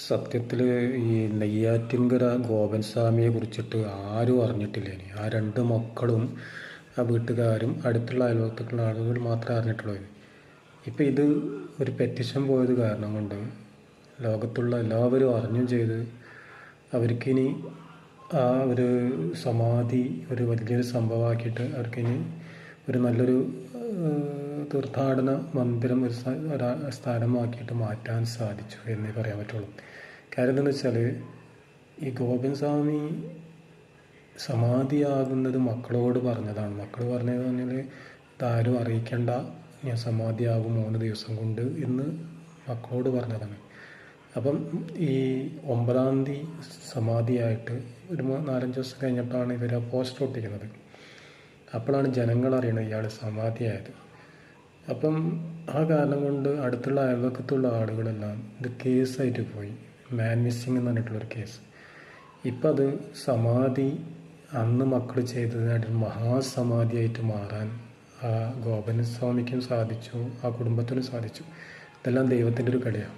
സത്യത്തിൽ ഈ നെയ്യാറ്റിൻകര ഗോപൻ സ്വാമിയെ കുറിച്ചിട്ട് ആരും അറിഞ്ഞിട്ടില്ല. ഇനി ആ രണ്ട് മക്കളും ആ വീട്ടുകാരും അടുത്തുള്ള അയൽവക്കത്തുള്ള ആളുകൾ മാത്രമേ അറിഞ്ഞിട്ടുള്ളൂ. ഇപ്പം ഇത് ഒരു പെറ്റിഷൻ പോയത് കാരണം കൊണ്ട് ലോകത്തുള്ള എല്ലാവരും അറിഞ്ഞും ചെയ്ത് അവർക്കിനി ആ ഒരു സമാധി ഒരു വലിയൊരു സംഭവമാക്കിയിട്ട് അവർക്കിനി ഒരു നല്ലൊരു തീർത്ഥാടന മന്ദിരം ഒരു സ്ഥാനമാക്കിയിട്ട് മാറ്റാൻ സാധിച്ചു എന്നേ പറയാൻ പറ്റുള്ളൂ. കാര്യം എന്താണെന്ന് വെച്ചാൽ ഈ ഗോപൻ സ്വാമി സമാധിയാകുന്നത് മക്കളോട് പറഞ്ഞതാണ്. മക്കൾ പറഞ്ഞതെന്ന് പറഞ്ഞാൽ ഇതാരും അറിയിക്കേണ്ട, ഞാൻ സമാധിയാകും 3 ദിവസം കൊണ്ട് എന്ന് മക്കളോട് പറഞ്ഞതാണ്. അപ്പം ഈ 9-ാം തീയതി സമാധിയായിട്ട് ഒരു 4-5 ദിവസം കഴിഞ്ഞിട്ടാണ് ഇവർ ആ പോസ്റ്റർ ഒട്ടിക്കുന്നത്. അപ്പോഴാണ് ജനങ്ങൾ അറിയണത് ഇയാൾ സമാധിയായത്. അപ്പം ആ കാരണം കൊണ്ട് അടുത്തുള്ള അയൽവക്കത്തുള്ള ആളുകളെല്ലാം ഇത് കേസായിട്ട് പോയി. മാൻ മിസ്സിങ് എന്ന് പറഞ്ഞിട്ടുള്ളൊരു കേസ്. ഇപ്പം അത് സമാധി അന്ന് മക്കൾ ചെയ്തതിനായിട്ട് മഹാസമാധിയായിട്ട് മാറാൻ ആ ഗോപൻ സ്വാമിക്കും സാധിച്ചു, ആ കുടുംബത്തിനും സാധിച്ചു. ഇതെല്ലാം ദൈവത്തിൻ്റെ ഒരു കളിയാണ്.